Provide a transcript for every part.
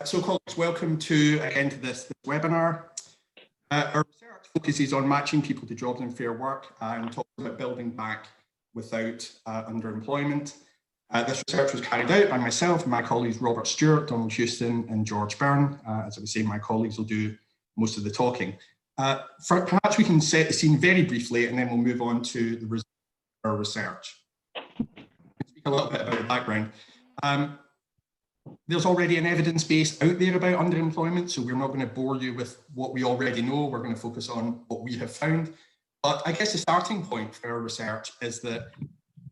So colleagues, welcome to this webinar. Our research focuses on matching people to jobs and fair work and talks about building back without underemployment. This research was carried out by myself and my colleagues Robert Stewart, Donald Houston and George Byrne. As I was saying, my colleagues will do most of the talking. Perhaps we can set the scene very briefly and then we'll move on to the results of our research. I'll speak a little bit about the background. There's already an evidence base out there about underemployment, so we're not going to bore you with what we already know. We're going to focus on what we have found. But I guess the starting point for our research is that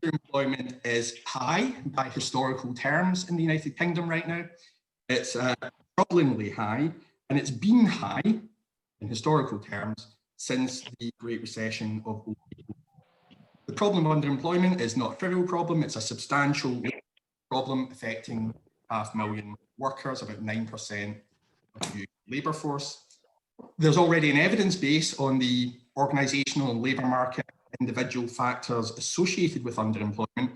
underemployment is high by historical terms in the United Kingdom right now. It's troublingly high, and it's been high in historical terms since the Great Recession of 2008. The problem of underemployment is not a trivial problem, it's a substantial problem affecting 500,000 workers, about 9% of the labour force. There's already an evidence base on the organisational and labour market individual factors associated with underemployment.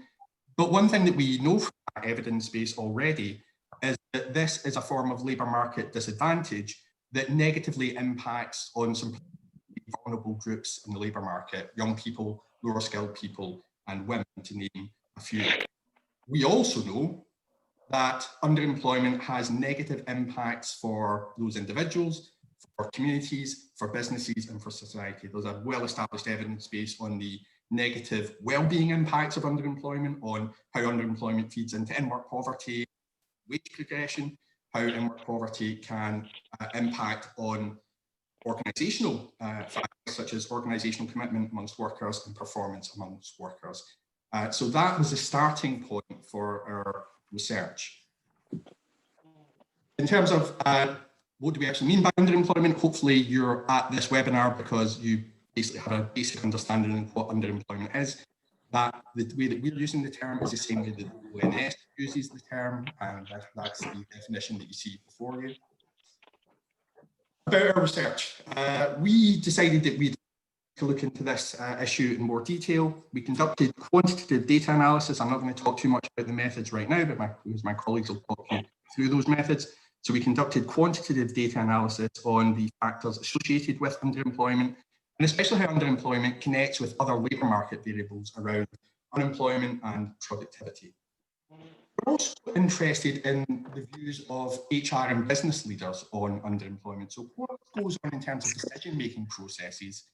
But one thing that we know from that evidence base already is that this is a form of labour market disadvantage that negatively impacts on some vulnerable groups in the labour market, young people, lower skilled people, and women, to name a few. We also know that underemployment has negative impacts for those individuals, for communities, for businesses, and for society. There's a well-established evidence base on the negative well-being impacts of underemployment, on how underemployment feeds into in-work poverty, wage progression, how in-work poverty can impact on organisational factors such as organisational commitment amongst workers and performance amongst workers. So that was the starting point for our research. In terms of what do we actually mean by underemployment, hopefully you're at this webinar because you basically have a basic understanding of what underemployment is. That the way that we're using the term is the same way that the ONS uses the term, and that's the definition that you see before you. About our research, we decided that we'd to look into this issue in more detail. We conducted quantitative data analysis. I'm not going to talk too much about the methods right now, but my colleagues will talk you through those methods. So we conducted quantitative data analysis on the factors associated with underemployment, and especially how underemployment connects with other labour market variables around unemployment and productivity. We're also interested in the views of HR and business leaders on underemployment. So what goes on in terms of decision-making processes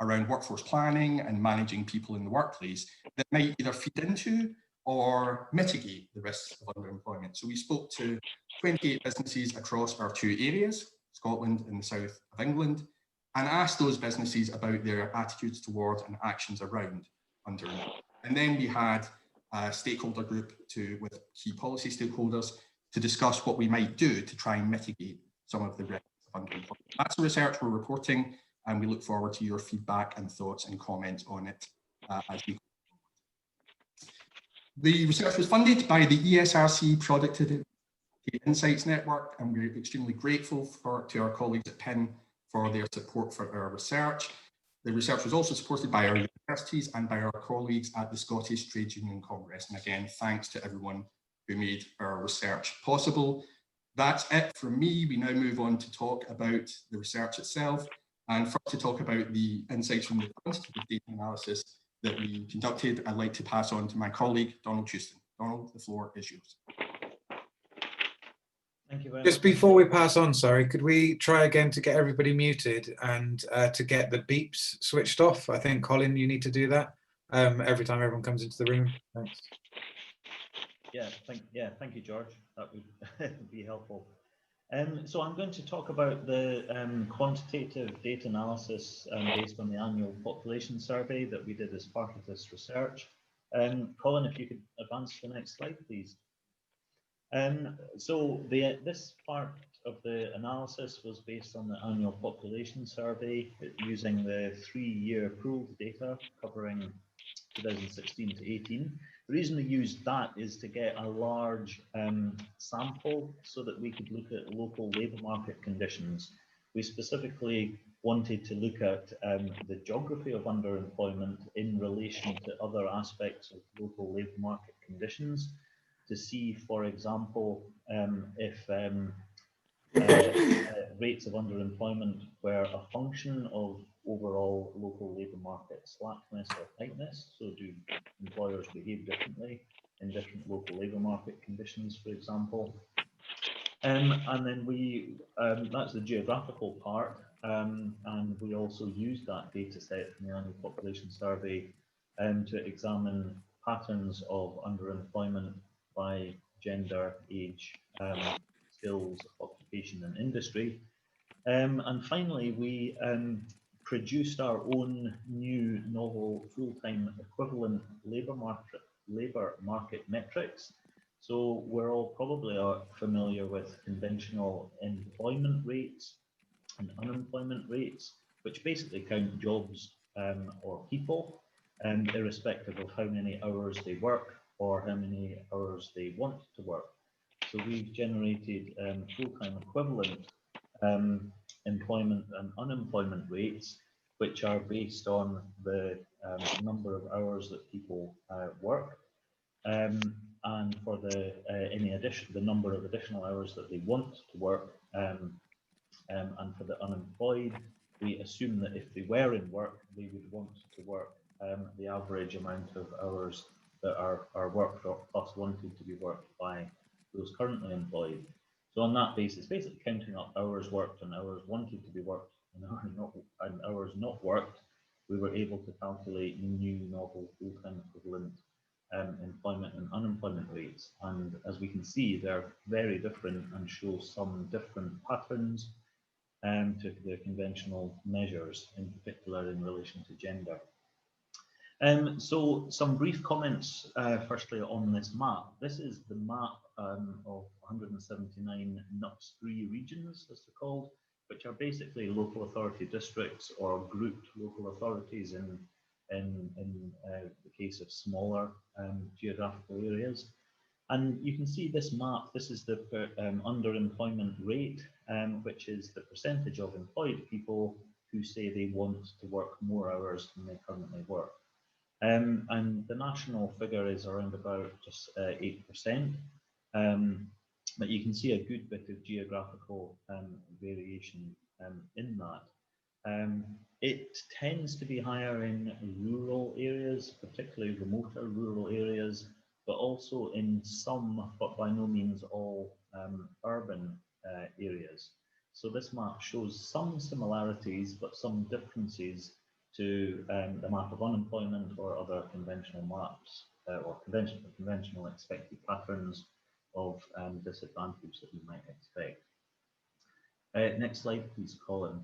around workforce planning and managing people in the workplace that might either feed into or mitigate the risks of underemployment. So we spoke to 28 businesses across our two areas, Scotland and the south of England, and asked those businesses about their attitudes towards and actions around underemployment. And then we had a stakeholder group with key policy stakeholders to discuss what we might do to try and mitigate some of the risks of underemployment. That's the research we're reporting, and we look forward to your feedback and thoughts and comments on it as we go forward. The research was funded by the ESRC Productivity Insights Network, and we're extremely grateful to our colleagues at PIN for their support for our research. The research was also supported by our universities and by our colleagues at the Scottish Trade Union Congress. And again, thanks to everyone who made our research possible. That's it from me. We now move on to talk about the research itself. And first, to talk about the insights from the quantitative data analysis that we conducted, I'd like to pass on to my colleague, Donald Houston. Donald, the floor is yours. Thank you very much. Just before we pass on, sorry, could we try again to get everybody muted and to get the beeps switched off? I think, Colin, you need to do that every time everyone comes into the room. Thanks. Thank you, George. That would be helpful. So I'm going to talk about the quantitative data analysis based on the annual population survey that we did as part of this research. Colin, if you could advance to the next slide, please. So this part of the analysis was based on the annual population survey using the 3-year pooled data covering 2016 to 18. The reason we used that is to get a large sample so that we could look at local labour market conditions. We specifically wanted to look at the geography of underemployment in relation to other aspects of local labour market conditions to see, for example, if rates of underemployment were a function of overall local labour market slackness or tightness. So do employers behave differently in different local labour market conditions, for example? And then that's the geographical part, and we also used that data set from the annual population survey to examine patterns of underemployment by gender, age, skills, occupation and industry. And finally, we produced our own new novel full-time equivalent labour market metrics. So we're all probably familiar with conventional employment rates and unemployment rates, which basically count jobs or people, irrespective of how many hours they work or how many hours they want to work. So we've generated full-time equivalent employment and unemployment rates, which are based on the number of hours that people work, and for the number of additional hours that they want to work, and for the unemployed, we assume that if they were in work, they would want to work the average amount of hours that are worked plus wanted to be worked by those currently employed. So on that basis, basically counting up hours worked and hours wanted to be worked and hours not worked, we were able to calculate new novel full-time equivalent employment and unemployment rates. And as we can see, they're very different and show some different patterns to the conventional measures, in particular in relation to gender. So some brief comments, firstly on this map. This is the map of 179 NUTS3 regions, as they're called, which are basically local authority districts or grouped local authorities in the case of smaller geographical areas. And you can see this map. This is the underemployment rate, which is the percentage of employed people who say they want to work more hours than they currently work. And the national figure is around about just 8%, but you can see a good bit of geographical variation in that. It tends to be higher in rural areas, particularly remoter rural areas, but also in some, but by no means all, urban areas. So this map shows some similarities, but some differences to the map of unemployment or other conventional maps or conventional expected patterns of disadvantage that we might expect. Next slide, please, Colin.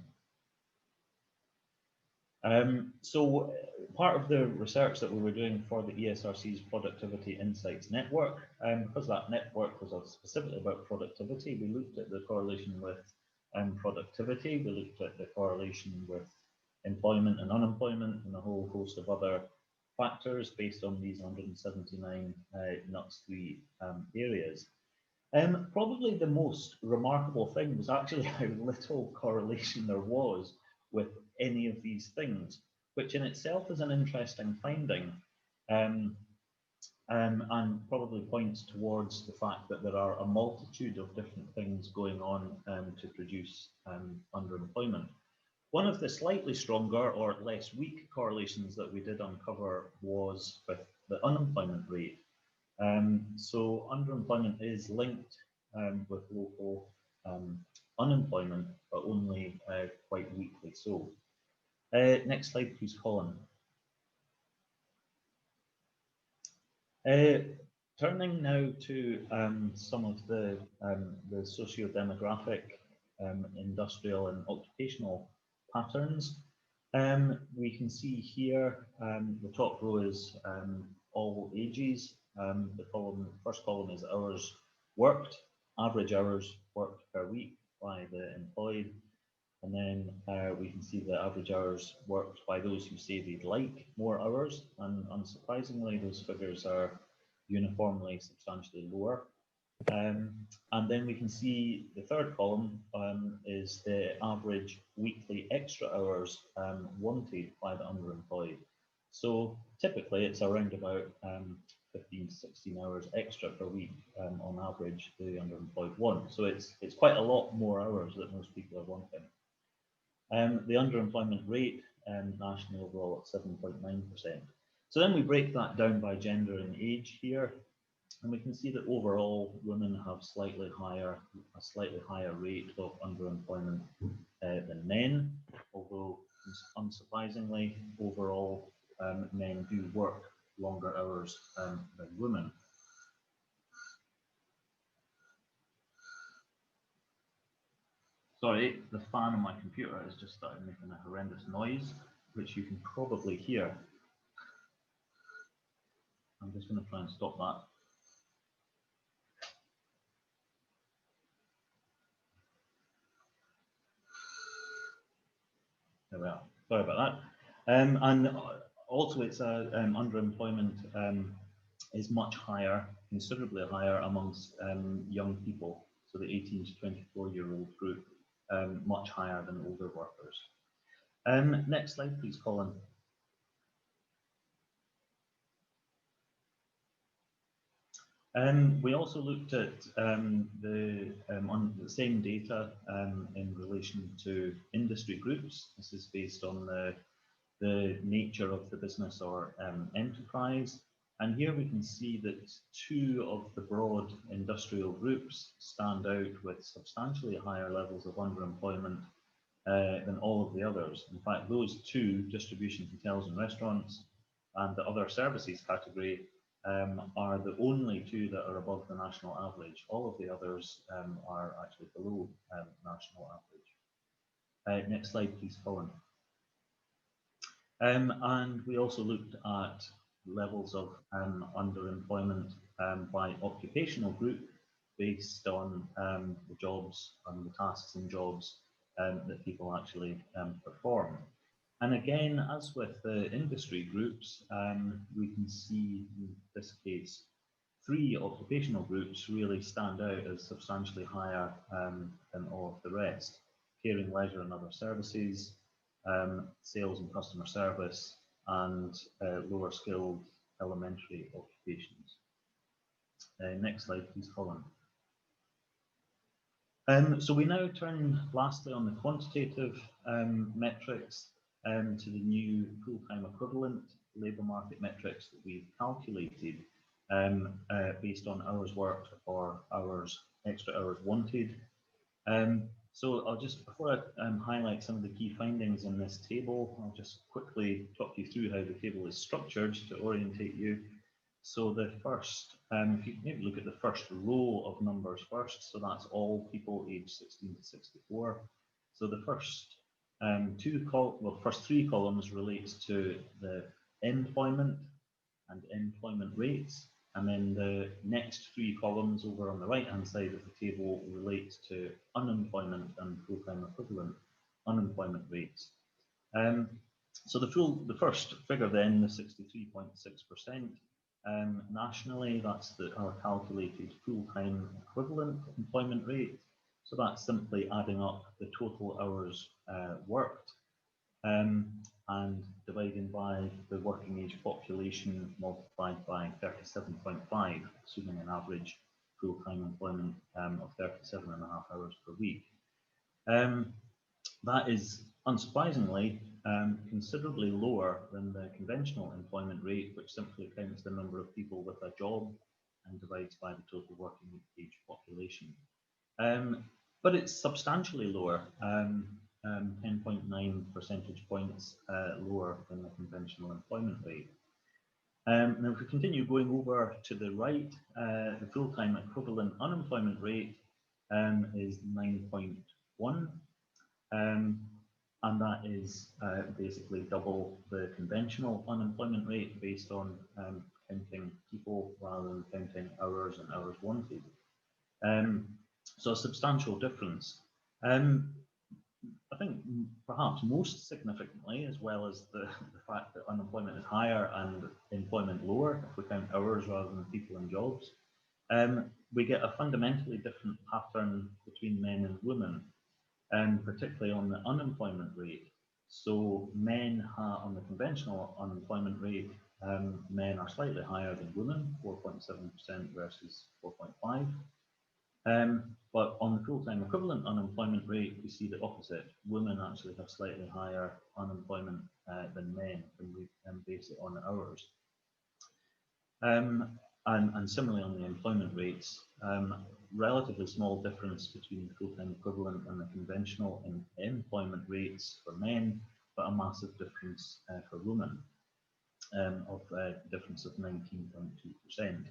So part of the research that we were doing for the ESRC's Productivity Insights Network, because that network was specifically about productivity, we looked at the correlation with productivity, we looked at the correlation with employment and unemployment and a whole host of other factors based on these 179 NUTS3 areas. Probably the most remarkable thing was actually how little correlation there was with any of these things, which in itself is an interesting finding, and probably points towards the fact that there are a multitude of different things going on to produce underemployment. One of the slightly stronger or less weak correlations that we did uncover was with the unemployment rate. So underemployment is linked with local unemployment, but only quite weakly so. Next slide, please, Colin. Turning now to some of the socio-demographic, industrial and occupational patterns. We can see here the top row is all ages. The first column is hours worked, average hours worked per week by the employed. And then we can see the average hours worked by those who say they'd like more hours. And unsurprisingly, those figures are uniformly substantially lower. And then we can see the third column is the average weekly extra hours wanted by the underemployed. So typically it's around about 15 to 16 hours extra per week on average the underemployed want. So it's quite a lot more hours that most people are wanting. The underemployment rate nationally overall at 7.9%. So then we break that down by gender and age here, and we can see that overall women have a slightly higher rate of underemployment than men, although unsurprisingly, overall men do work longer hours than women. Sorry, the fan on my computer has just started making a horrendous noise, which you can probably hear. I'm just going to try and stop that. There we are. Sorry about that. And also, it's underemployment is much higher, considerably higher amongst young people. So the 18 to 24-year-old group, much higher than older workers. Next slide, please, Colin. We also looked at on the same data in relation to industry groups. This is based on the nature of the business or enterprise. And here we can see that two of the broad industrial groups stand out with substantially higher levels of underemployment than all of the others. In fact, those two, distribution, hotels and restaurants, and the other services category, are the only two that are above the national average. All of the others are actually below national average. Next slide, please, Colin. And we also looked at levels of underemployment by occupational group based on the jobs and the tasks and jobs that people actually perform. And again, as with the industry groups, we can see in this case, three occupational groups really stand out as substantially higher than all of the rest. Caring, leisure and other services, sales and customer service, and lower skilled elementary occupations. Next slide, please, Colin. So we now turn lastly on the quantitative metrics to the new full-time equivalent labour market metrics that we've calculated based on hours worked or extra hours wanted. So I'll just, before I highlight some of the key findings in this table, I'll just quickly talk you through how the table is structured to orientate you. So the first, if you maybe look at the first row of numbers first, so that's all people aged 16 to 64. So the first first three columns relate to the employment and employment rates. And then the next three columns over on the right-hand side of the table relate to unemployment and full-time equivalent unemployment rates. So the first figure then, the 63.6%, nationally, that's our calculated full-time equivalent employment rate. So that's simply adding up the total hours worked and dividing by the working age population multiplied by 37.5, assuming an average full-time employment of 37.5 hours per week. That is, unsurprisingly, considerably lower than the conventional employment rate, which simply counts the number of people with a job and divides by the total working age population. But it's substantially lower, 10.9 percentage points lower than the conventional employment rate. Now, if we continue going over to the right, the full-time equivalent unemployment rate is 9.1. And that is basically double the conventional unemployment rate based on counting people rather than counting hours and hours wanted. So a substantial difference. I think perhaps most significantly, as well as the fact that unemployment is higher and employment lower, if we count hours rather than people and jobs, we get a fundamentally different pattern between men and women. Particularly on the unemployment rate. So men on the conventional unemployment rate men are slightly higher than women, 4.7% versus 4.5%. But on the full-time equivalent unemployment rate, we see the opposite. Women actually have slightly higher unemployment than men when we base it on hours. And similarly on the employment rates, relatively small difference between the full-time equivalent and the conventional employment rates for men, but a massive difference for women, of a difference of 19.2%.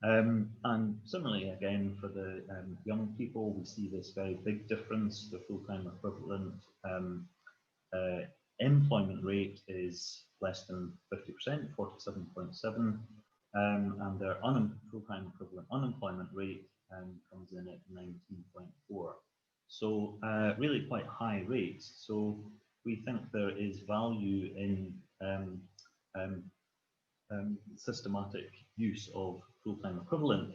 And similarly, again, for the young people, we see this very big difference. The full-time equivalent employment rate is less than 50%, 47.7%, and their full-time equivalent unemployment rate comes in at 19.4%. So really quite high rates. So we think there is value in systematic use of full-time equivalent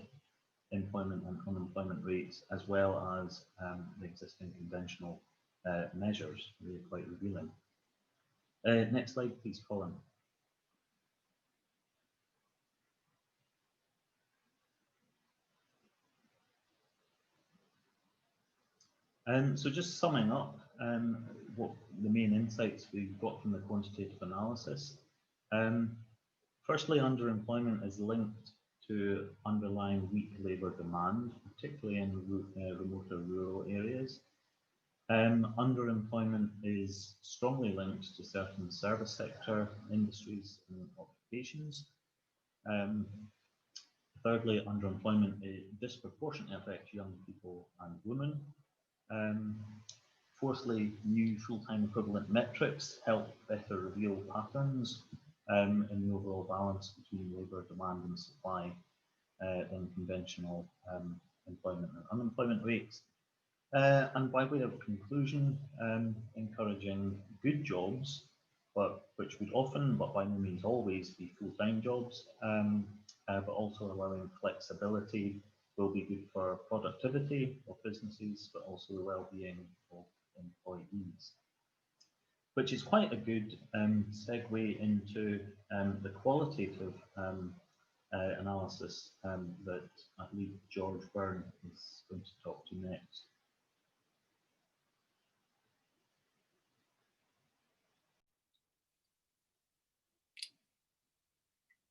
employment and unemployment rates, as well as the existing conventional measures, really quite revealing. Next slide, please, Colin. So just summing up what the main insights we've got from the quantitative analysis. Firstly, underemployment is linked to underlying weak labour demand, particularly in remote or rural areas. Underemployment is strongly linked to certain service sector industries and occupations. Thirdly, underemployment disproportionately affects young people and women. Fourthly, new full-time equivalent metrics help better reveal patterns in the overall balance between labour demand and supply in conventional employment and unemployment rates. And by way of conclusion, encouraging good jobs, but which would often, but by no means always, be full-time jobs, but also allowing flexibility will be good for productivity of businesses, but also the well-being of employees. Which is quite a good segue into the qualitative analysis that I believe George Byrne is going to talk to next.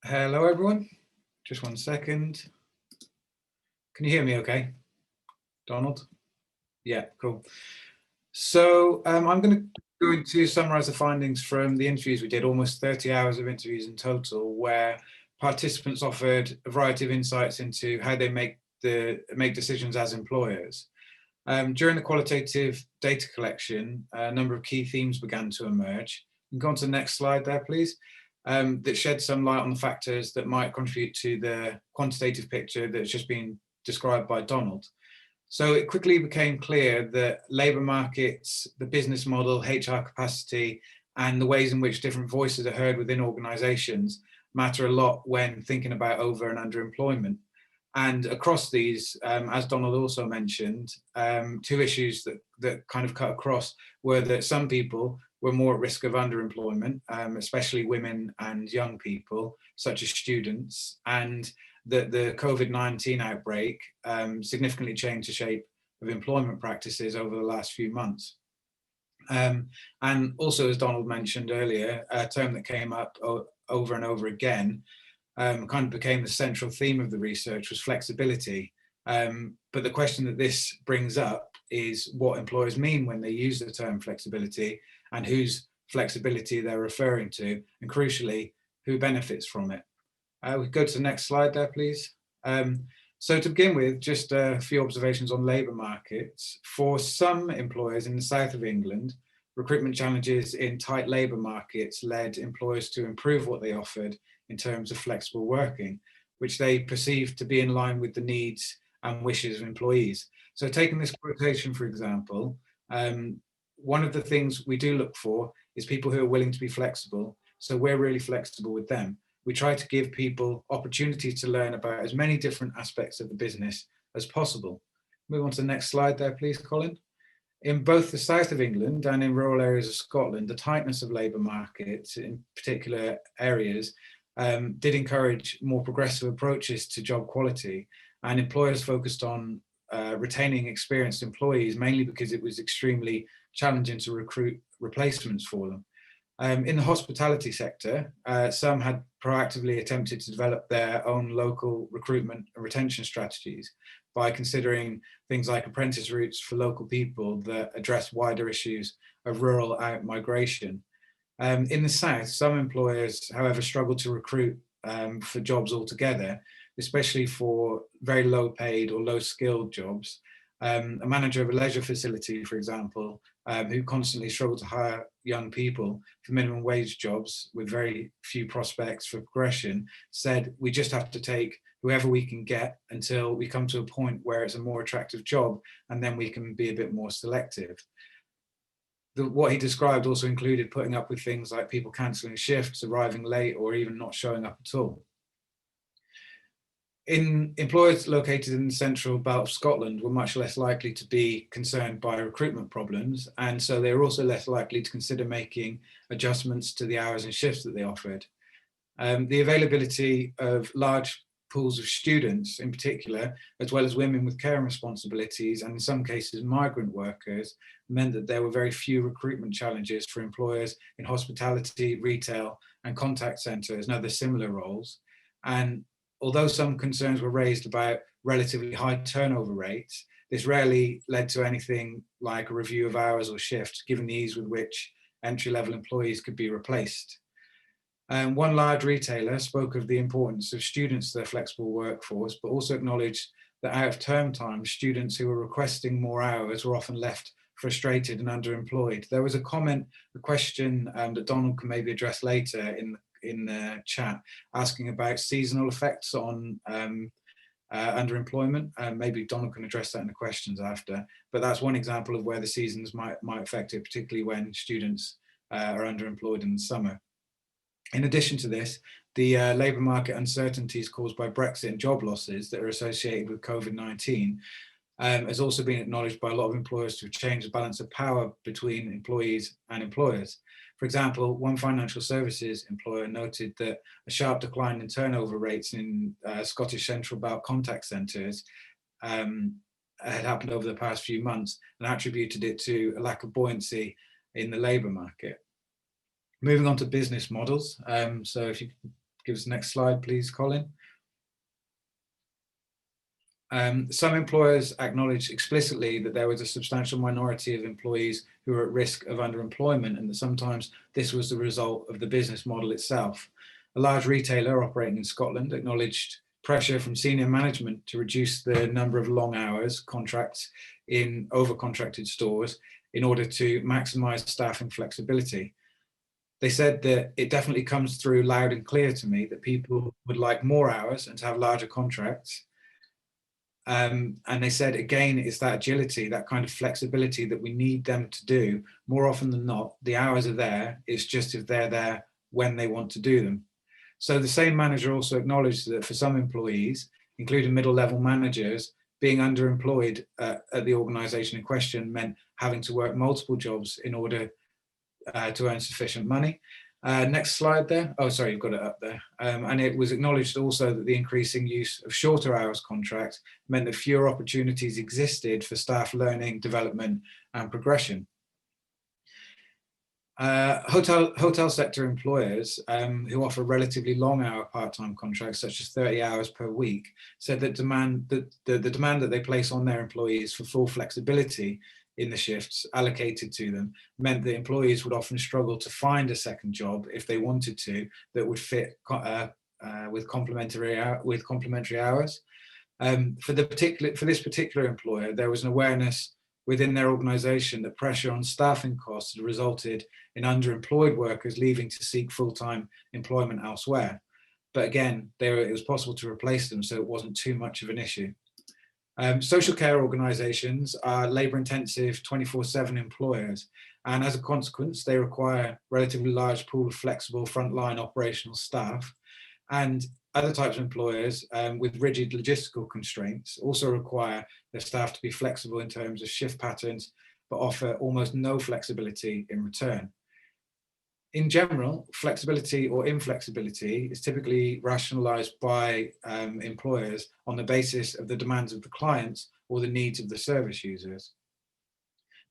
Hello, everyone. Just 1 second. Can you hear me okay? Donald? Yeah, cool. So I'm going to summarize the findings from the interviews we did, almost 30 hours of interviews in total, where participants offered a variety of insights into how they make decisions as employers. During the qualitative data collection, a number of key themes began to emerge. You can go on to the next slide there, please. That shed some light on the factors that might contribute to the quantitative picture that's just been described by Donald. So it quickly became clear that labour markets, the business model, HR capacity, and the ways in which different voices are heard within organisations matter a lot when thinking about over and underemployment. And across these, as Donald also mentioned, two issues that kind of cut across were that some people were more at risk of underemployment, especially women and young people, such as students, and that the COVID-19 outbreak significantly changed the shape of employment practices over the last few months. And also, as Donald mentioned earlier, a term that came up over and over again, kind of became the central theme of the research, was flexibility. But the question that this brings up is what employers mean when they use the term flexibility, and whose flexibility they're referring to, and crucially, who benefits from it. We go to the next slide there, please. So to begin with, just a few observations on labour markets. For some employers in the south of England, recruitment challenges in tight labour markets led employers to improve what they offered in terms of flexible working, which they perceived to be in line with the needs and wishes of employees. So taking this quotation, for example, one of the things we do look for is people who are willing to be flexible. So we're really flexible with them. We try to give people opportunities to learn about as many different aspects of the business as possible. Move on to the next slide there, please, Colin. In both the south of England and in rural areas of Scotland, the tightness of labour markets in particular areas did encourage more progressive approaches to job quality, and employers focused on retaining experienced employees, mainly because it was extremely challenging to recruit replacements for them. In the hospitality sector, some had proactively attempted to develop their own local recruitment and retention strategies by considering things like apprentice routes for local people that address wider issues of rural out-migration. In the south, some employers, however, struggled to recruit for jobs altogether, especially for very low paid or low skilled jobs. A manager of a leisure facility, for example, who constantly struggled to hire young people for minimum wage jobs with very few prospects for progression, said, "We just have to take whoever we can get until we come to a point where it's a more attractive job, and then we can be a bit more selective." What he described also included putting up with things like people cancelling shifts, arriving late, or even not showing up at all. Employers located in the central belt of Scotland were much less likely to be concerned by recruitment problems, and so they were also less likely to consider making adjustments to the hours and shifts that they offered. The availability of large pools of students in particular, as well as women with care responsibilities, and in some cases migrant workers, meant that there were very few recruitment challenges for employers in hospitality, retail, and contact centres and other similar roles. And although some concerns were raised about relatively high turnover rates, this rarely led to anything like a review of hours or shifts, given the ease with which entry-level employees could be replaced. One large retailer spoke of the importance of students to their flexible workforce, but also acknowledged that out of term time, students who were requesting more hours were often left frustrated and underemployed. There was a question that Donald can maybe address later in the chat, asking about seasonal effects on underemployment. Maybe Donald can address that in the questions after, but that's one example of where the seasons might affect it, particularly when students are underemployed in the summer. In addition to this, the labour market uncertainties caused by Brexit and job losses that are associated with COVID-19 has also been acknowledged by a lot of employers to have changed the balance of power between employees and employers. For example, one financial services employer noted that a sharp decline in turnover rates in Scottish Central Belt contact centres had happened over the past few months and attributed it to a lack of buoyancy in the labour market. Moving on to business models. So if you could give us the next slide, please, Colin. Some employers acknowledged explicitly that there was a substantial minority of employees who were at risk of underemployment, and that sometimes this was the result of the business model itself. A large retailer operating in Scotland acknowledged pressure from senior management to reduce the number of long hours contracts in overcontracted stores in order to maximise staffing flexibility. They said that it definitely comes through loud and clear to me that people would like more hours and to have larger contracts. And they said, again, it's that agility, that kind of flexibility that we need them to do. More often than not, the hours are there. It's just if they're there when they want to do them. So the same manager also acknowledged that for some employees, including middle-level managers, being underemployed at the organisation in question meant having to work multiple jobs in order to earn sufficient money. Next slide there. Oh, sorry, you've got it up there. And it was acknowledged also that the increasing use of shorter hours contracts meant that fewer opportunities existed for staff learning, development, and progression. Hotel sector employers who offer relatively long hour part-time contracts, such as 30 hours per week, said that the demand that they place on their employees for full flexibility in the shifts allocated to them meant that employees would often struggle to find a second job if they wanted to that would fit with complementary hours. For this particular employer, there was an awareness within their organisation that pressure on staffing costs had resulted in underemployed workers leaving to seek full-time employment elsewhere. But again, it was possible to replace them, so it wasn't too much of an issue. Social care organisations are labour-intensive 24/7 employers, and as a consequence, they require a relatively large pool of flexible frontline operational staff. And other types of employers with rigid logistical constraints also require their staff to be flexible in terms of shift patterns but offer almost no flexibility in return. In general, flexibility or inflexibility is typically rationalized by employers on the basis of the demands of the clients or the needs of the service users.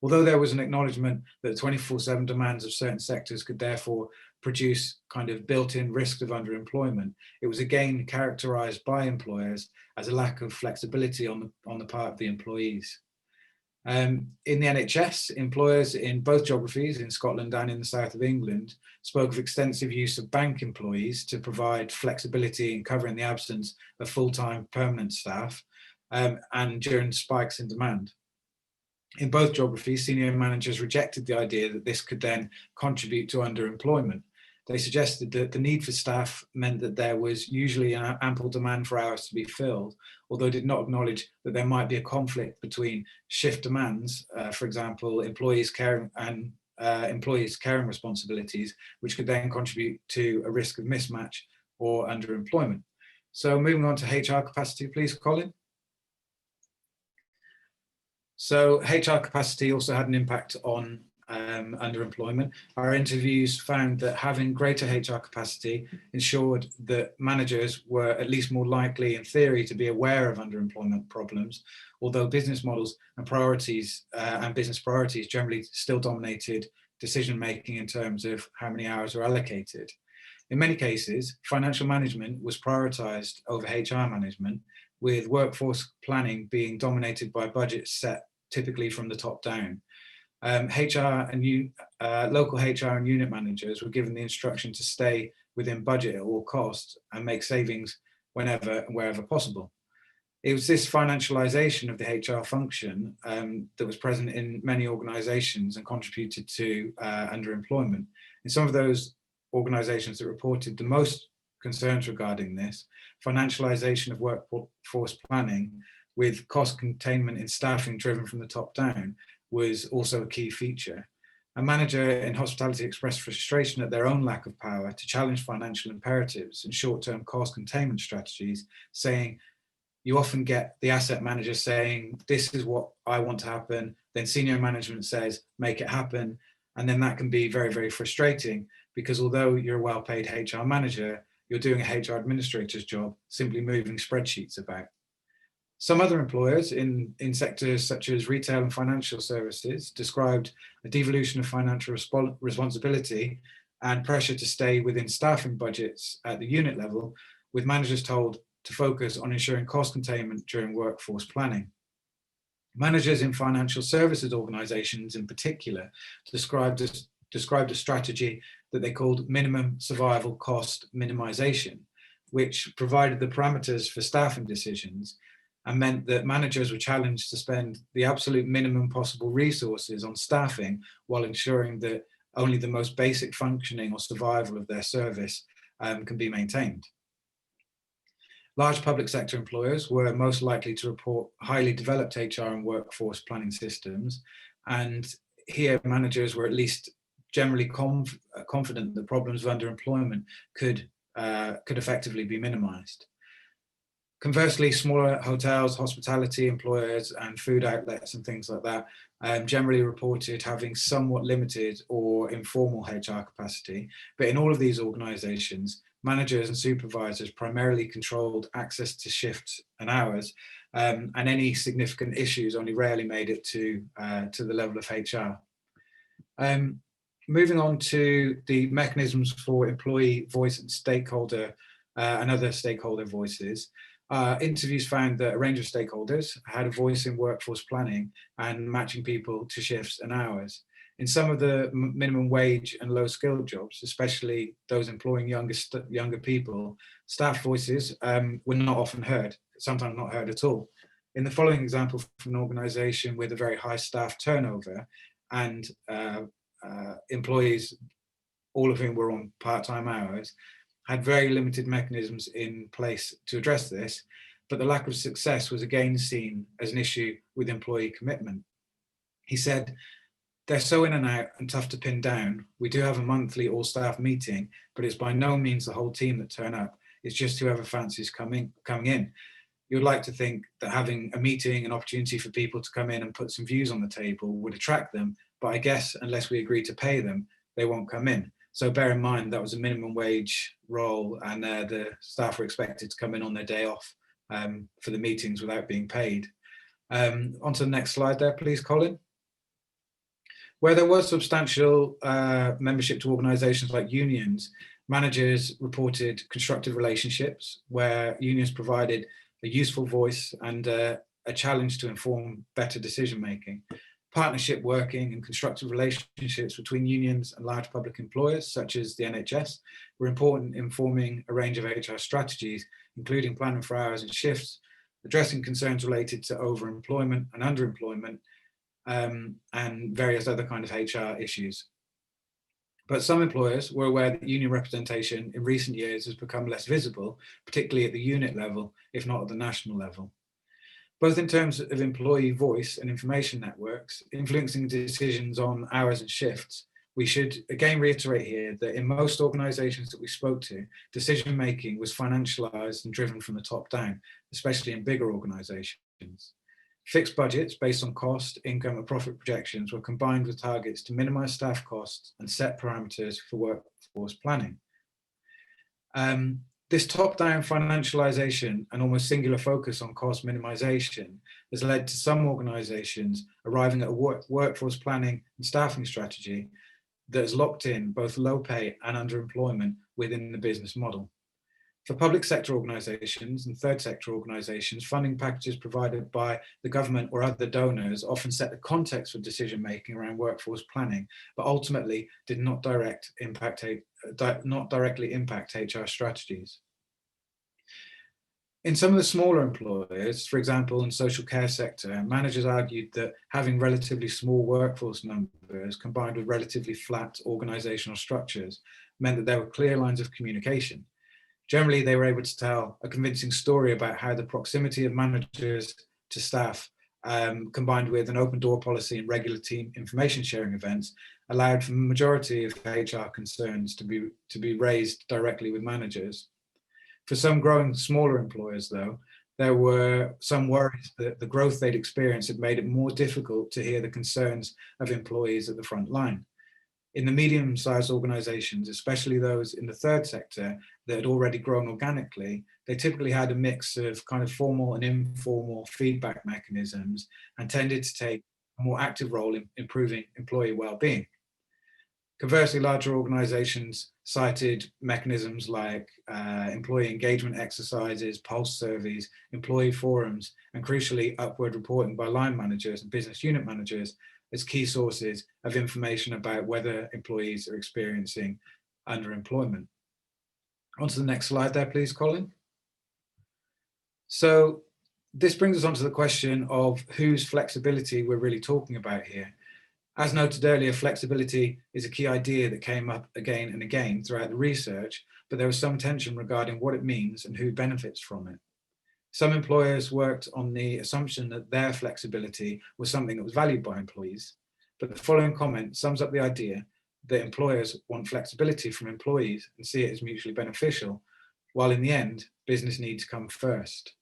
Although there was an acknowledgement that 24/7 demands of certain sectors could therefore produce kind of built-in risks of underemployment, it was again characterized by employers as a lack of flexibility on the part of the employees. In the NHS, employers in both geographies, in Scotland and in the south of England, spoke of extensive use of bank employees to provide flexibility in covering the absence of full-time permanent staff and during spikes in demand. In both geographies, senior managers rejected the idea that this could then contribute to underemployment. They suggested that the need for staff meant that there was usually an ample demand for hours to be filled, although did not acknowledge that there might be a conflict between shift demands, for example, employees' caring responsibilities, which could then contribute to a risk of mismatch or underemployment. So moving on to HR capacity, please, Colin. So HR capacity also had an impact on underemployment. Our interviews found that having greater HR capacity ensured that managers were at least more likely in theory to be aware of underemployment problems, although business models and priorities and business priorities generally still dominated decision-making in terms of how many hours are allocated. In many cases, financial management was prioritized over HR management, with workforce planning being dominated by budgets set typically from the top down. HR and local HR and unit managers were given the instruction to stay within budget at all costs and make savings whenever and wherever possible. It was this financialization of the HR function that was present in many organizations and contributed to underemployment. In some of those organizations that reported the most concerns regarding this, financialization of workforce planning with cost containment in staffing driven from the top down was also a key feature. A manager in hospitality expressed frustration at their own lack of power to challenge financial imperatives and short-term cost containment strategies, saying, you often get the asset manager saying, this is what I want to happen. Then senior management says, make it happen. And then that can be very, very frustrating because although you're a well-paid HR manager, you're doing a HR administrator's job, simply moving spreadsheets about. Some other employers in sectors such as retail and financial services described a devolution of financial responsibility and pressure to stay within staffing budgets at the unit level, with managers told to focus on ensuring cost containment during workforce planning. Managers in financial services organizations in particular described a strategy that they called minimum survival cost minimization, which provided the parameters for staffing decisions and meant that managers were challenged to spend the absolute minimum possible resources on staffing while ensuring that only the most basic functioning or survival of their service can be maintained. Large public sector employers were most likely to report highly developed HR and workforce planning systems, and here managers were at least generally confident that problems of underemployment could effectively be minimized. Conversely, smaller hotels, hospitality employers and food outlets and things like that generally reported having somewhat limited or informal HR capacity. But in all of these organizations, managers and supervisors primarily controlled access to shifts and hours, and any significant issues only rarely made it to the level of HR. Moving on to the mechanisms for employee voice and stakeholder and other stakeholder voices. Interviews found that a range of stakeholders had a voice in workforce planning and matching people to shifts and hours. In some of the minimum wage and low skilled jobs, especially those employing younger people, staff voices were not often heard, sometimes not heard at all. In the following example from an organization with a very high staff turnover and employees, all of whom were on part-time hours, had very limited mechanisms in place to address this, but the lack of success was again seen as an issue with employee commitment. He said, they're so in and out and tough to pin down. We do have a monthly all staff meeting, but it's by no means the whole team that turn up. It's just whoever fancies coming in. you'd like to think that having a meeting, an opportunity for people to come in and put some views on the table would attract them. But I guess unless we agree to pay them, they won't come in. So bear in mind that was a minimum wage role, and the staff were expected to come in on their day off for the meetings without being paid. On to the next slide there, please, Colin. Where there was substantial membership to organisations like unions, managers reported constructive relationships where unions provided a useful voice and a challenge to inform better decision making. Partnership working and constructive relationships between unions and large public employers, such as the NHS, were important in forming a range of HR strategies, including planning for hours and shifts, addressing concerns related to overemployment and underemployment, and various other kind of HR issues. But some employers were aware that union representation in recent years has become less visible, particularly at the unit level, if not at the national level. Both in terms of employee voice and information networks, influencing decisions on hours and shifts, we should again reiterate here that in most organisations that we spoke to, decision making was financialised and driven from the top down, especially in bigger organisations. Fixed budgets based on cost, income and profit projections were combined with targets to minimise staff costs and set parameters for workforce planning. This top-down financialisation and almost singular focus on cost minimisation has led to some organisations arriving at a workforce planning and staffing strategy that has locked in both low pay and underemployment within the business model. For public sector organisations and third sector organisations, funding packages provided by the government or other donors often set the context for decision making around workforce planning, but ultimately did not directly impact HR strategies. In some of the smaller employers, for example, in social care sector, managers argued that having relatively small workforce numbers combined with relatively flat organisational structures meant that there were clear lines of communication. Generally, they were able to tell a convincing story about how the proximity of managers to staff, combined with an open door policy and regular team information sharing events, allowed for the majority of HR concerns to be raised directly with managers. For some growing smaller employers, though, there were some worries that the growth they'd experienced had made it more difficult to hear the concerns of employees at the front line. In the medium-sized organisations, especially those in the third sector that had already grown organically, they typically had a mix of kind of formal and informal feedback mechanisms and tended to take a more active role in improving employee well-being. Conversely, larger organisations cited mechanisms like employee engagement exercises, pulse surveys, employee forums, and crucially, upward reporting by line managers and business unit managers as key sources of information about whether employees are experiencing underemployment. On to the next slide there, please, Colin. So this brings us on to the question of whose flexibility we're really talking about here. As noted earlier, flexibility is a key idea that came up again and again throughout the research, but there was some tension regarding what it means and who benefits from it. Some employers worked on the assumption that their flexibility was something that was valued by employees, but the following comment sums up the idea that employers want flexibility from employees and see it as mutually beneficial, while in the end, business needs come first.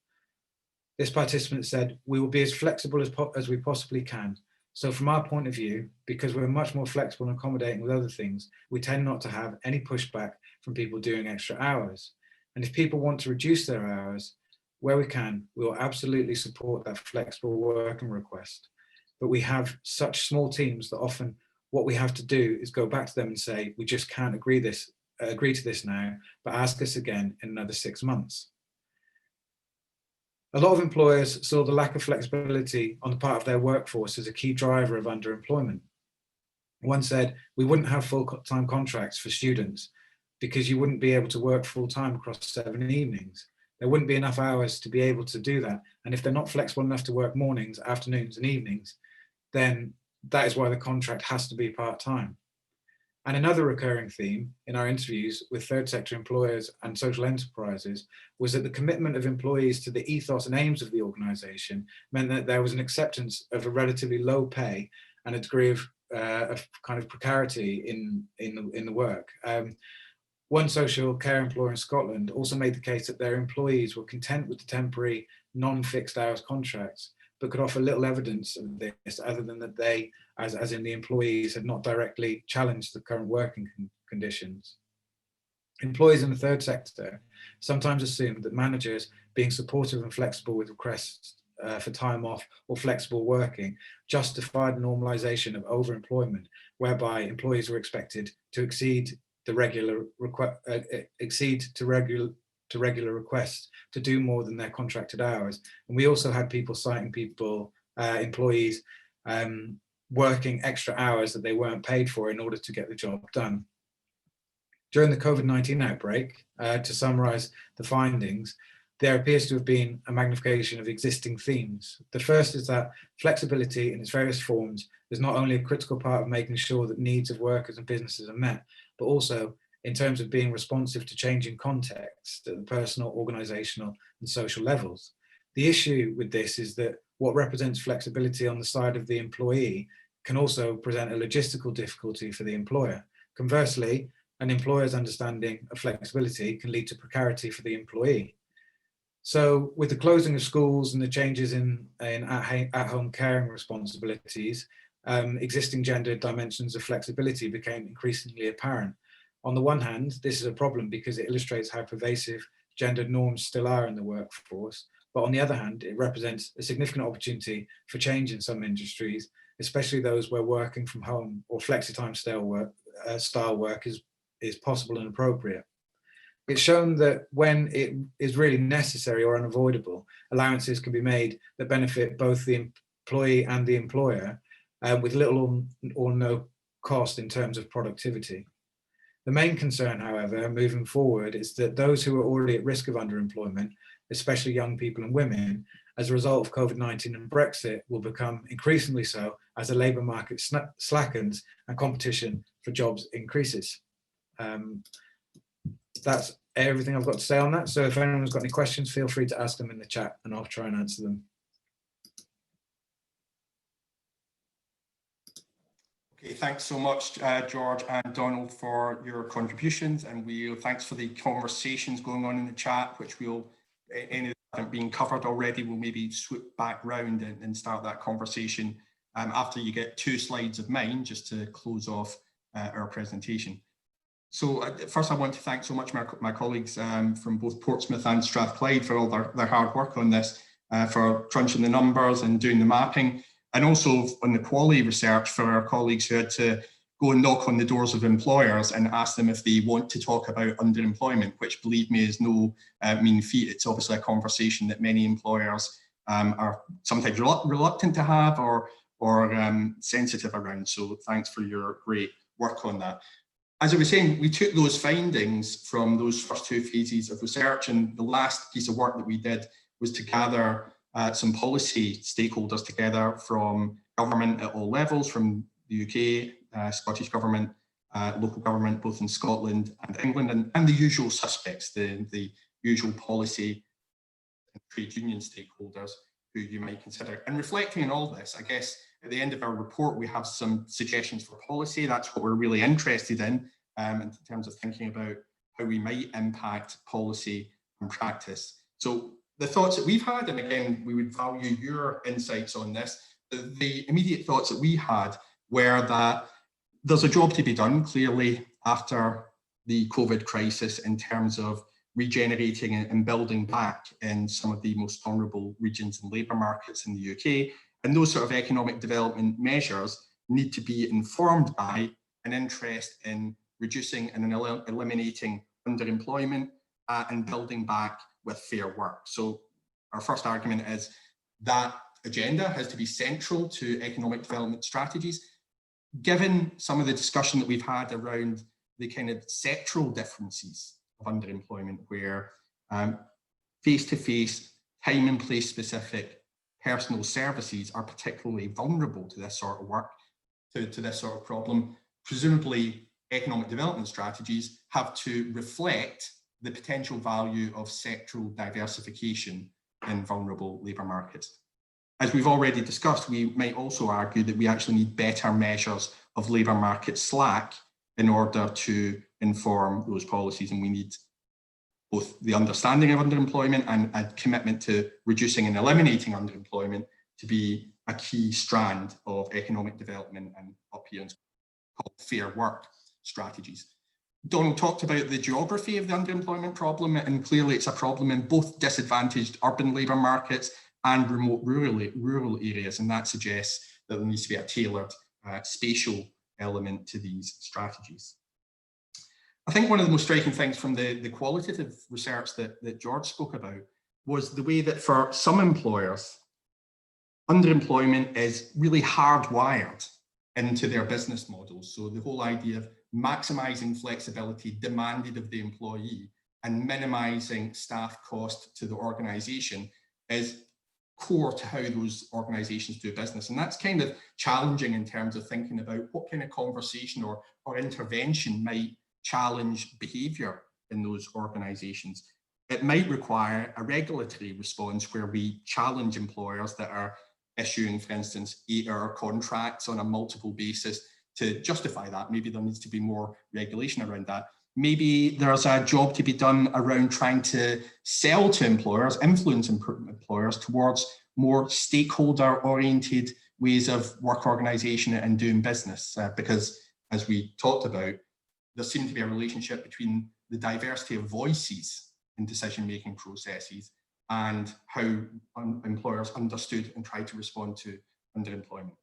This participant said, "We will be as flexible as we possibly can. So from our point of view, because we're much more flexible and accommodating with other things, we tend not to have any pushback from people doing extra hours. And if people want to reduce their hours, where we can, we will absolutely support that flexible working request. But we have such small teams that often what we have to do is go back to them and say, we just can't agree to this now, but ask us again in another 6 months." A lot of employers saw the lack of flexibility on the part of their workforce as a key driver of underemployment. One said, "We wouldn't have full-time contracts for students because you wouldn't be able to work full-time across 7 evenings. There wouldn't be enough hours to be able to do that. And if they're not flexible enough to work mornings, afternoons and evenings, then that is why the contract has to be part-time." And another recurring theme in our interviews with third sector employers and social enterprises was that the commitment of employees to the ethos and aims of the organisation meant that there was an acceptance of a relatively low pay and a degree of kind of precarity in the work. One social care employer in Scotland also made the case that their employees were content with the temporary non-fixed hours contracts, but could offer little evidence of this other than that they, as in the employees, had not directly challenged the current working conditions. Employees in the third sector sometimes assume that managers being supportive and flexible with requests for time off or flexible working justified normalization of overemployment, whereby employees were expected to exceed regular requests to do more than their contracted hours. And we also had people citing employees working extra hours that they weren't paid for in order to get the job done. During the COVID-19 outbreak, to summarize the findings, there appears to have been a magnification of existing themes. The first is that flexibility in its various forms is not only a critical part of making sure that needs of workers and businesses are met, but also in terms of being responsive to changing contexts at the personal, organizational, and social levels. The issue with this is that what represents flexibility on the side of the employee can also present a logistical difficulty for the employer. Conversely, an employer's understanding of flexibility can lead to precarity for the employee. So with the closing of schools and the changes in at-home caring responsibilities, existing gender dimensions of flexibility became increasingly apparent. On the one hand, this is a problem because it illustrates how pervasive gendered norms still are in the workforce. But on the other hand, it represents a significant opportunity for change in some industries, especially those where working from home or flexi-time style work is possible and appropriate. It's shown that when it is really necessary or unavoidable, allowances can be made that benefit both the employee and the employer with little or no cost in terms of productivity. The main concern, however, moving forward is that those who are already at risk of underemployment, especially young people and women, as a result of COVID-19 and Brexit, will become increasingly so as the labour market slackens and competition for jobs increases. That's everything I've got to say on that. So if anyone's got any questions, feel free to ask them in the chat and I'll try and answer them. Okay, thanks so much, George and Donald, for your contributions, and thanks for the conversations going on in the chat, which any that haven't been covered already, we'll maybe swoop back round and start that conversation after you get 2 slides of mine, just to close off our presentation. So first, I want to thank so much my colleagues from both Portsmouth and Strathclyde for all their hard work on this, for crunching the numbers and doing the mapping, and also on the quality research for our colleagues who had to go and knock on the doors of employers and ask them if they want to talk about underemployment, which, believe me, is no mean feat. It's obviously a conversation that many employers are sometimes reluctant to have or sensitive around. So thanks for your great work on that. As I was saying, we took those findings from those first 2 phases of research, and the last piece of work that we did was to gather some policy stakeholders together from government at all levels, from the UK, Scottish government, local government, both in Scotland and England, and the usual suspects, the usual policy and trade union stakeholders who you might consider. And reflecting on all this, I guess at the end of our report, we have some suggestions for policy. That's what we're really interested in terms of thinking about how we might impact policy and practice. So the thoughts that we've had, and again, we would value your insights on this, the immediate thoughts that we had were that there's a job to be done, clearly, after the COVID crisis in terms of regenerating and building back in some of the most vulnerable regions and labour markets in the UK. And those sort of economic development measures need to be informed by an interest in reducing and eliminating underemployment and building back with fair work. So our first argument is that agenda has to be central to economic development strategies. Given some of the discussion that we've had around the kind of sectoral differences of underemployment, where face-to-face, time and place specific personal services are particularly vulnerable to this sort of work, to this sort of problem, presumably economic development strategies have to reflect the potential value of sectoral diversification in vulnerable labour markets. As we've already discussed, we might also argue that we actually need better measures of labour market slack in order to inform those policies, and we need both the understanding of underemployment and a commitment to reducing and eliminating underemployment to be a key strand of economic development and up here called fair work strategies. Donald talked about the geography of the underemployment problem, and clearly it's a problem in both disadvantaged urban labour markets and remote rural areas, and that suggests that there needs to be a tailored spatial element to these strategies. I think one of the most striking things from the qualitative research that George spoke about was the way that for some employers, underemployment is really hardwired into their business models. So the whole idea of maximizing flexibility demanded of the employee and minimizing staff cost to the organization is core to how those organizations do business. And that's kind of challenging in terms of thinking about what kind of conversation or intervention might challenge behavior in those organizations. It might require a regulatory response where we challenge employers that are issuing, for instance, 8-hour contracts on a multiple basis to justify that. Maybe there needs to be more regulation around that. Maybe there's a job to be done around trying to sell to employers, influence employers towards more stakeholder-oriented ways of work organization and doing business. Because as we talked about, there seems to be a relationship between the diversity of voices in decision-making processes and how employers understood and tried to respond to underemployment.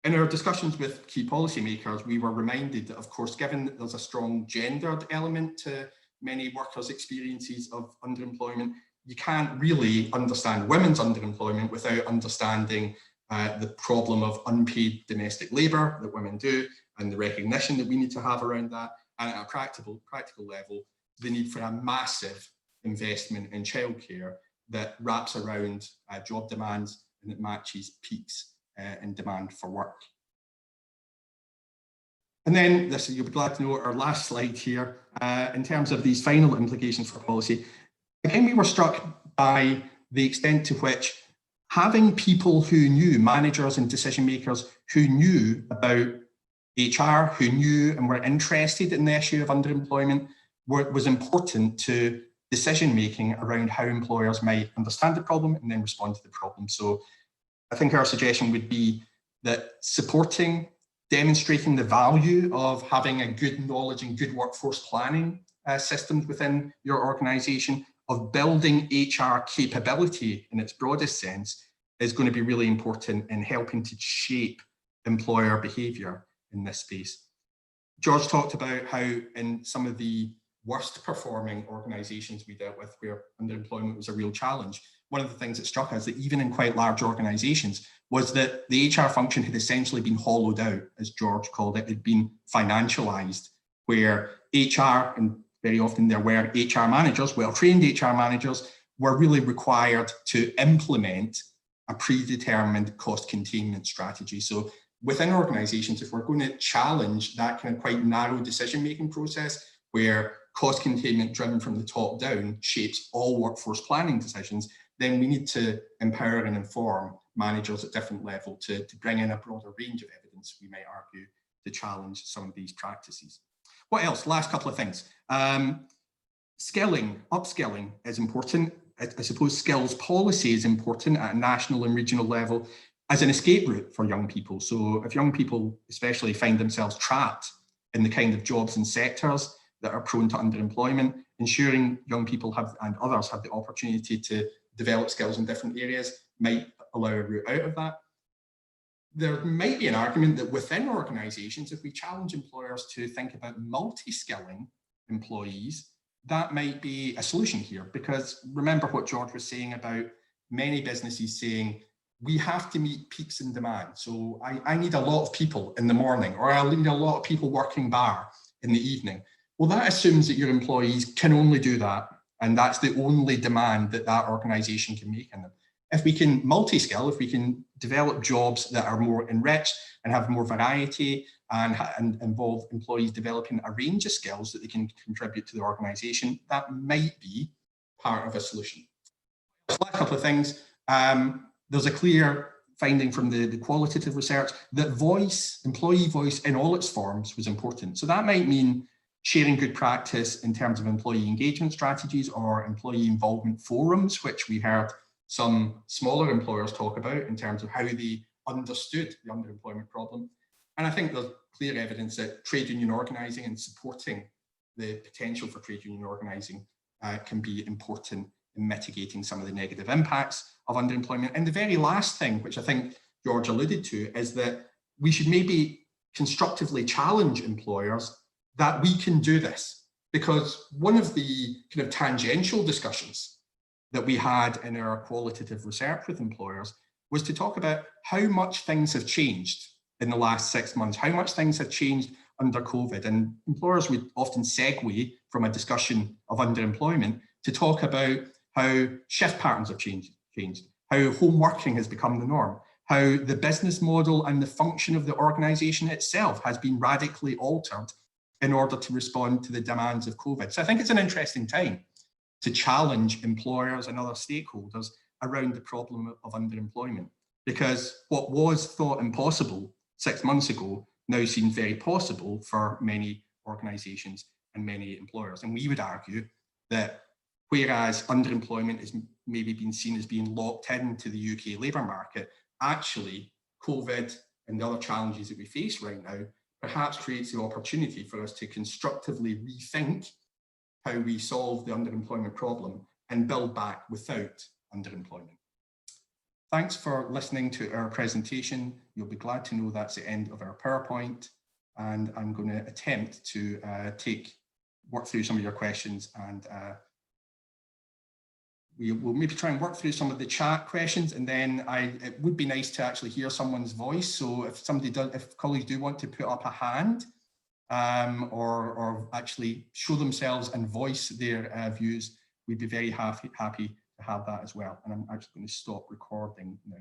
In our discussions with key policymakers, we were reminded that, of course, given that there's a strong gendered element to many workers' experiences of underemployment, you can't really understand women's underemployment without understanding the problem of unpaid domestic labour that women do and the recognition that we need to have around that, and at a practical level, the need for a massive investment in childcare that wraps around job demands and that matches peaks in demand for work. And then this, you'll be glad to know, our last slide here, in terms of these final implications for policy. Again, we were struck by the extent to which having people who knew, managers and decision makers who knew about HR, who knew and were interested in the issue of underemployment, was important to decision making around how employers might understand the problem and then respond to the problem. So I think our suggestion would be that supporting, demonstrating the value of having a good knowledge and good workforce planning systems within your organization, of building HR capability in its broadest sense, is going to be really important in helping to shape employer behavior in this space. George talked about how in some of the worst performing organizations we dealt with where underemployment was a real challenge, one of the things that struck us that even in quite large organizations was that the HR function had essentially been hollowed out, as George called it, had been financialized, where HR, and very often there were HR managers, well-trained HR managers, were really required to implement a predetermined cost containment strategy. So within organizations, if we're going to challenge that kind of quite narrow decision-making process where cost containment driven from the top down shapes all workforce planning decisions, then we need to empower and inform managers at different levels to bring in a broader range of evidence, we might argue, to challenge some of these practices. What else? Last couple of things. Skilling, upskilling is important. I suppose skills policy is important at a national and regional level as an escape route for young people. So if young people especially find themselves trapped in the kind of jobs and sectors that are prone to underemployment, ensuring young people have and others have the opportunity to develop skills in different areas might allow a route out of that. There might be an argument that within organizations, if we challenge employers to think about multi-skilling employees, that might be a solution here, because remember what George was saying about many businesses saying, we have to meet peaks in demand. So I need a lot of people in the morning, or I'll need a lot of people working bar in the evening. Well, that assumes that your employees can only do that, and that's the only demand that that organization can make in them. If we can multi-skill, if we can develop jobs that are more enriched and have more variety and involve employees developing a range of skills that they can contribute to the organization, that might be part of a solution. Last couple of things. There's a clear finding from the qualitative research that voice, employee voice in all its forms was important. So that might mean sharing good practice in terms of employee engagement strategies or employee involvement forums, which we heard some smaller employers talk about in terms of how they understood the underemployment problem. And I think there's clear evidence that trade union organising and supporting the potential for trade union organising can be important in mitigating some of the negative impacts of underemployment. And the very last thing, which I think George alluded to, is that we should maybe constructively challenge employers that we can do this. Because one of the kind of tangential discussions that we had in our qualitative research with employers was to talk about how much things have changed in the last 6 months, how much things have changed under COVID. And employers would often segue from a discussion of underemployment to talk about how shift patterns have changed, how home working has become the norm, how the business model and the function of the organisation itself has been radically altered in order to respond to the demands of COVID. So I think it's an interesting time to challenge employers and other stakeholders around the problem of underemployment, because what was thought impossible 6 months ago now seems very possible for many organisations and many employers. And we would argue that whereas underemployment is maybe being seen as being locked into the UK labour market, actually COVID and the other challenges that we face right now perhaps creates the opportunity for us to constructively rethink how we solve the underemployment problem and build back without underemployment. Thanks for listening to our presentation. You'll be glad to know that's the end of our PowerPoint, and I'm going to attempt to work through some of your questions, and we will maybe try and work through some of the chat questions, and then it would be nice to actually hear someone's voice. So if colleagues do want to put up a hand or actually show themselves and voice their views, we'd be very happy to have that as well. And I'm actually going to stop recording now.